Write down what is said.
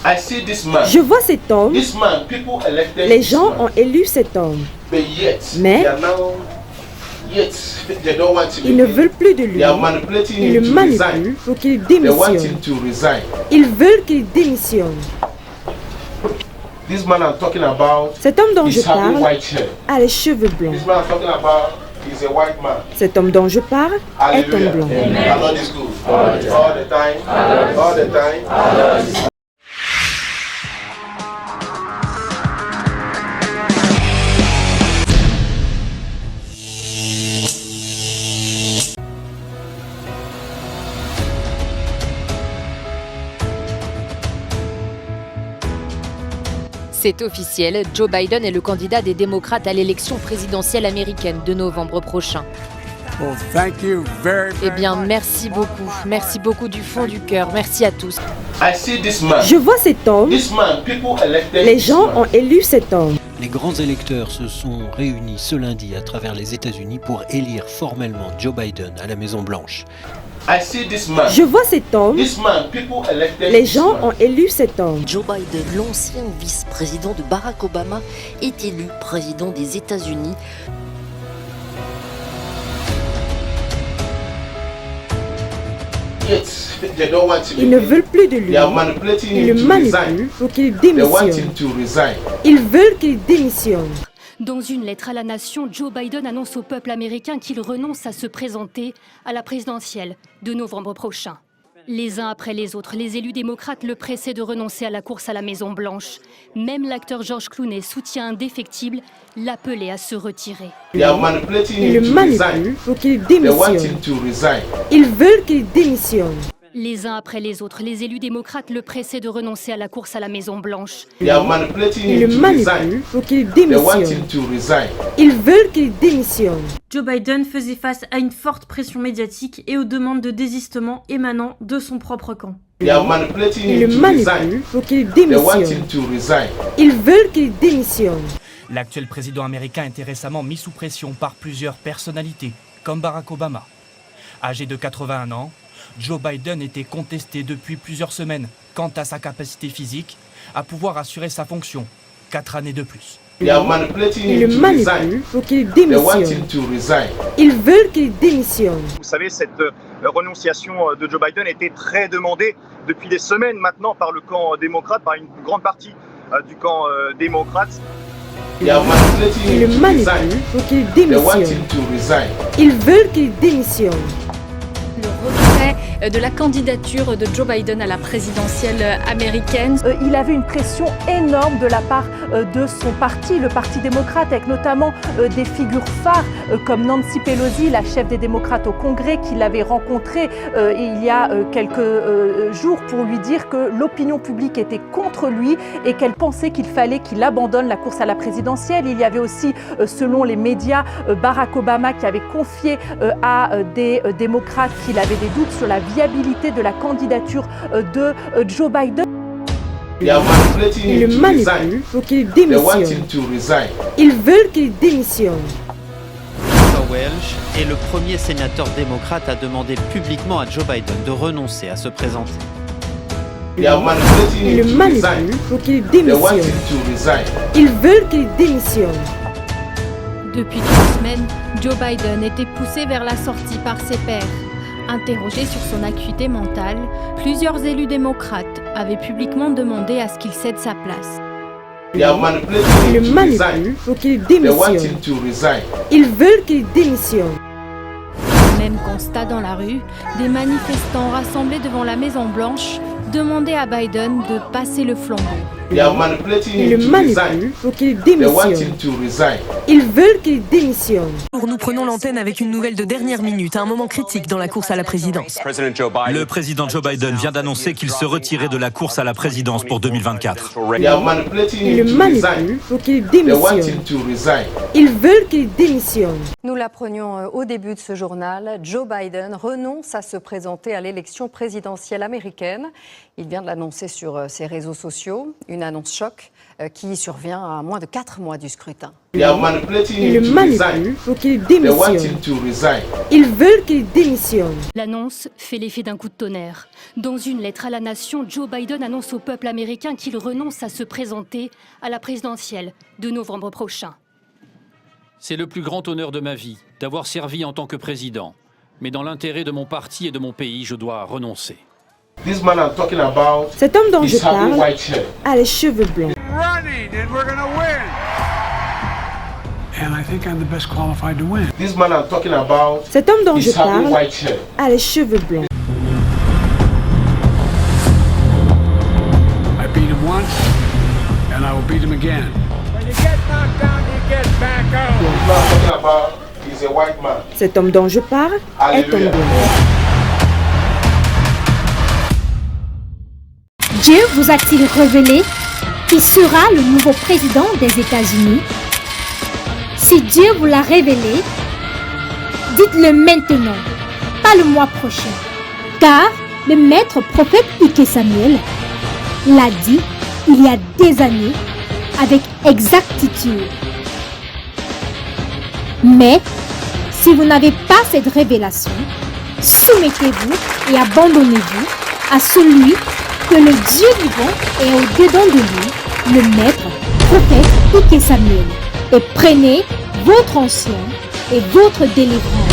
Je vois cet homme. Les gens ont élu cet homme. Mais ils ne veulent plus de lui. Ils le manipulent pour qu'il démissionne. Ils veulent qu'il démissionne. Cet homme dont je parle a les cheveux blancs. Cet homme dont je parle est un blanc. C'est officiel, Joe Biden est le candidat des démocrates à l'élection présidentielle américaine de novembre prochain. Eh bien, merci beaucoup du fond du cœur, merci à tous. Je vois cet homme. Les gens ont élu cet homme. Les grands électeurs se sont réunis ce lundi à travers les États-Unis pour élire formellement Joe Biden à la Maison-Blanche. Je vois cet homme. Les gens ont élu cet homme. Joe Biden, l'ancien vice-président de Barack Obama, est élu président des États-Unis. Ils ne veulent plus de lui. Ils le manipulent pour qu'il démissionne. Ils veulent qu'il démissionne. Dans une lettre à la nation, Joe Biden annonce au peuple américain qu'il renonce à se présenter à la présidentielle de novembre prochain. Les uns après les autres, les élus démocrates le pressaient de renoncer à la course à la Maison-Blanche. Même l'acteur George Clooney, soutien indéfectible, l'appelait à se retirer. Ils le manipulent pour qu'il démissionne. Ils veulent qu'il démissionne. Les uns après les autres, les élus démocrates le pressaient de renoncer à la course à la Maison-Blanche. Ils le manipulent pour qu'il démissionne. Ils veulent qu'il démissionne. Joe Biden faisait face à une forte pression médiatique et aux demandes de désistement émanant de son propre camp. Ils le manipulent pour qu'il démissionne. Ils veulent qu'il démissionne. L'actuel président américain a été récemment mis sous pression par plusieurs personnalités, comme Barack Obama. Âgé de 81 ans, Joe Biden était contesté depuis plusieurs semaines quant à sa capacité physique à pouvoir assurer sa fonction 4 années de plus. Ils le manipulent pour qu'il démissionne. Ils veulent qu'il démissionne. Vous savez, cette renonciation de Joe Biden était très demandée depuis des semaines maintenant par le camp démocrate, par une grande partie du camp démocrate. Ils le manipulent pour qu'il démissionne. Ils veulent qu'il démissionne. Le retrait de la candidature de Joe Biden à la présidentielle américaine. Il avait une pression énorme de la part de son parti, le Parti démocrate, avec notamment des figures phares comme Nancy Pelosi, la chef des démocrates au Congrès, qui l'avait rencontré il y a quelques jours pour lui dire que l'opinion publique était contre lui et qu'elle pensait qu'il fallait qu'il abandonne la course à la présidentielle. Il y avait aussi, selon les médias, Barack Obama qui avait confié à des démocrates qu'il avait des doutes sur la viabilité de la candidature de Joe Biden. Ils le manipulent pour qu'il démissionne. Ils veulent qu'il démissionne. Welch est le premier sénateur démocrate à demander publiquement à Joe Biden de renoncer à se présenter. Ils le manipulent pour qu'il démissionne. Ils veulent qu'il démissionne. Depuis 3 semaines, Joe Biden était poussé vers la sortie par ses pairs. Interrogé sur son acuité mentale, plusieurs élus démocrates avaient publiquement demandé à ce qu'il cède sa place. Ils le manipulent pour qu'il démissionne. Ils veulent qu'il démissionne. Même constat dans la rue, des manifestants rassemblés devant la Maison-Blanche demandaient à Biden de passer le flambeau. Ils le manipulent pour qu'il démissionne. Ils veulent qu'il démissionne. Nous prenons l'antenne avec une nouvelle de dernière minute, un moment critique dans la course à la présidence. Le président Joe Biden vient d'annoncer qu'il se retirait de la course à la présidence pour 2024. Ils le manipulent pour qu'il démissionne. Ils veulent qu'il démissionne. Nous l'apprenions au début de ce journal, Joe Biden renonce à se présenter à l'élection présidentielle américaine. Il vient de l'annoncer sur ses réseaux sociaux, une annonce choc qui survient à moins de 4 mois du scrutin. Ils le manipulent pour qu'il démissionne. Ils veulent qu'il démissionne. L'annonce fait l'effet d'un coup de tonnerre. Dans une lettre à la nation, Joe Biden annonce au peuple américain qu'il renonce à se présenter à la présidentielle de novembre prochain. C'est le plus grand honneur de ma vie, d'avoir servi en tant que président. Mais dans l'intérêt de mon parti et de mon pays, je dois renoncer. Cet homme dont je parle a les cheveux blancs. Cet homme dont je parle a les cheveux blancs. Cet homme dont je parle est un blanc. Dieu vous a-t-il révélé qui sera le nouveau président des États-Unis? Si Dieu vous l'a révélé, dites-le maintenant, pas le mois prochain. Car le maître prophète Ike Samuel l'a dit il y a des années avec exactitude. Mais si vous n'avez pas cette révélation, soumettez-vous et abandonnez-vous à celui que le Dieu vivant est au-dedans de lui, le maître prophète Ike Samuel, et prenez votre ancien et votre délivrance.